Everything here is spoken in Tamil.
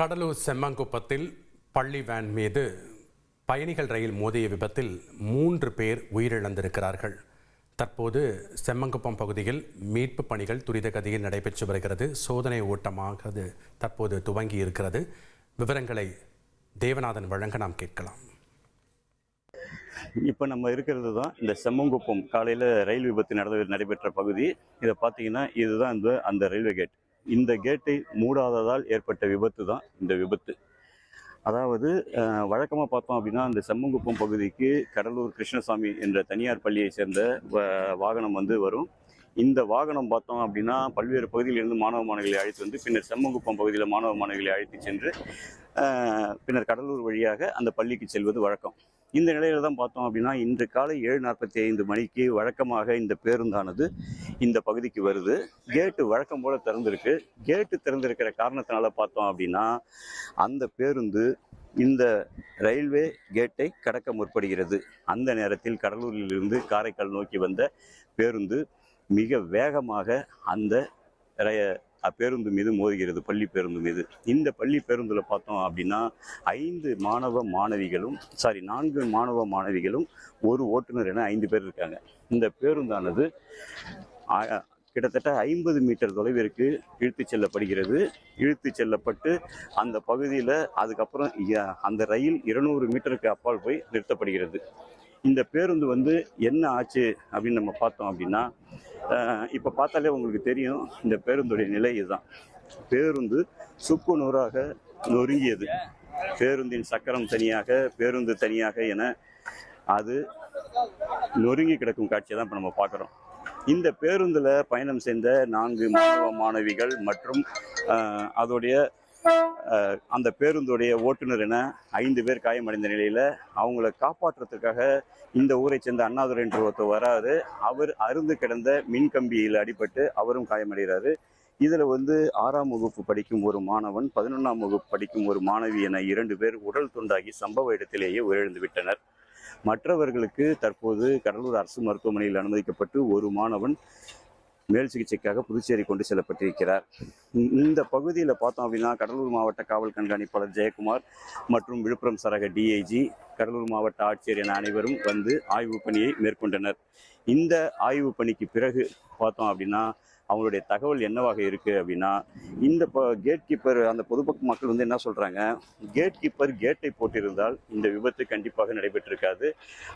கடலூர் செம்மங்குப்பத்தில் பள்ளி வேன் மீது பயணிகள் ரயில் மோதிய விபத்தில் 3 பேர் உயிரிழந்திருக்கிறார்கள். தற்போது செம்மங்குப்பம் பகுதியில் மீட்பு பணிகள் துரித கதியில் நடைபெற்று வருகிறது. சோதனை ஓட்டமாக தற்போது துவங்கி இருக்கிறது. விவரங்களை தேவநாதன் வழங்க நாம் கேட்கலாம். இப்போ நம்ம இருக்கிறது தான் இந்த செம்மங்குப்பம் காலையில் ரயில் விபத்து நடைபெற்ற பகுதி. இதை பார்த்தீங்கன்னா இதுதான் அந்த ரயில்வே கேட். இந்த கேட்டை மூடாததால் ஏற்பட்ட விபத்து தான் இந்த விபத்து. அதாவது வழக்கமாக பார்த்தோம் அப்படின்னா இந்த செம்மங்குப்பம் பகுதிக்கு கடலூர் கிருஷ்ணசாமி என்ற தனியார் பள்ளியை சேர்ந்த வாகனம் வரும். இந்த வாகனம் பார்த்தோம் அப்படின்னா பல்வேறு பகுதியிலிருந்து மாணவ மாணவிகளை அழைத்து வந்து பின்னர் செம்மங்குப்பம் பகுதியில் மாணவ மாணவிகளை அழைத்து சென்று பின்னர் கடலூர் வழியாக அந்த பள்ளிக்கு செல்வது வழக்கம். இந்த நிலையில தான் பார்த்தோம் அப்படின்னா இன்று காலை 7:45 மணிக்கு வழக்கமாக இந்த பேருந்தானது இந்த பகுதிக்கு வருது. கேட்டு வழக்கம் போல திறந்திருக்கு. கேட்டு திறந்திருக்கிற காரணத்தினால பார்த்தோம் அப்படின்னா அந்த பேருந்து இந்த ரயில்வே கேட்டை கடக்க முற்படுகிறது. அந்த நேரத்தில் கடலூரிலிருந்து காரைக்கால் நோக்கி வந்த பேருந்து மிக வேகமாக அந்த பேருந்து மீது மோதுகிறது, பள்ளி பேருந்து மீது. இந்த பள்ளி பேருந்துல பார்த்தோம் அப்படின்னா 4 மாணவ மாணவிகளும் ஒரு ஓட்டுநர் என 5 பேர் இருக்காங்க. இந்த பேருந்தானது கிட்டத்தட்ட 50 மீட்டர் தொலைவிற்கு இழுத்து செல்லப்படுகிறது. இழுத்து செல்லப்பட்டு அந்த பகுதியில் அதுக்கப்புறம் அந்த ரயில் 200 மீட்டருக்கு அப்பால் போய் நிறுத்தப்படுகிறது. இந்த பேருந்து என்ன ஆச்சு அப்படின்னு நம்ம பார்த்தோம் அப்படின்னா இப்போ பார்த்தாலே உங்களுக்கு தெரியும் இந்த பேருந்துடைய நிலை இதுதான். பேருந்து சுக்கு நூறாக நொறுங்கியது. பேருந்தின் சக்கரம் தனியாக, பேருந்து தனியாக என அது நொறுங்கி கிடக்கும் காட்சியை தான் இப்போ நம்ம பார்க்குறோம். இந்த பேருந்தில் பயணம் செய்த 4 மாணவ மாணவிகள் மற்றும் அதோடைய அந்த பேருந்துடைய ஓட்டுநர் என 5 பேர் காயமடைந்த நிலையில் அவங்கள காப்பாற்றுறதுக்காக இந்த ஊரை சேர்ந்த அண்ணாதுரை என்று ஒருத்தர் வராரு. அவர் அருந்து கிடந்த மின் கம்பியில் அடிபட்டு அவரும் காயமடைகிறாரு. இதில் 6ஆம் வகுப்பு படிக்கும் ஒரு மாணவன், 11ஆம் வகுப்பு படிக்கும் ஒரு மாணவி என 2 பேர் உடல் துண்டாகி சம்பவ இடத்திலேயே உயிரிழந்து விட்டனர். மற்றவர்களுக்கு தற்போது கடலூர் அரசு மருத்துவமனையில் அனுமதிக்கப்பட்டு ஒரு மாணவன் மேல் சிகிச்சைக்காக புதுச்சேரி கொண்டு செல்லப்பட்டிருக்கிறார். இந்த பகுதியில் பார்த்தோம் அப்படின்னா கடலூர் மாவட்ட காவல் கண்காணிப்பாளர் ஜெயக்குமார் மற்றும் விழுப்புரம் சரக டிஐஜி, கடலூர் மாவட்ட ஆட்சியர் என அனைவரும் ஆய்வு பணியை மேற்கொண்டனர். இந்த ஆய்வு பணிக்கு பிறகு பார்த்தோம் அப்படின்னா அவங்களுடைய தகவல் என்னவாக இருக்கு அப்படின்னா இந்த கேட் கீப்பர், அந்த பொதுமக்கள் மக்கள் என்ன சொல்றாங்க, கேட் கீப்பர் கேட்டை போட்டிருந்தால் இந்த விபத்து கண்டிப்பாக நடைபெற்றிருக்காது.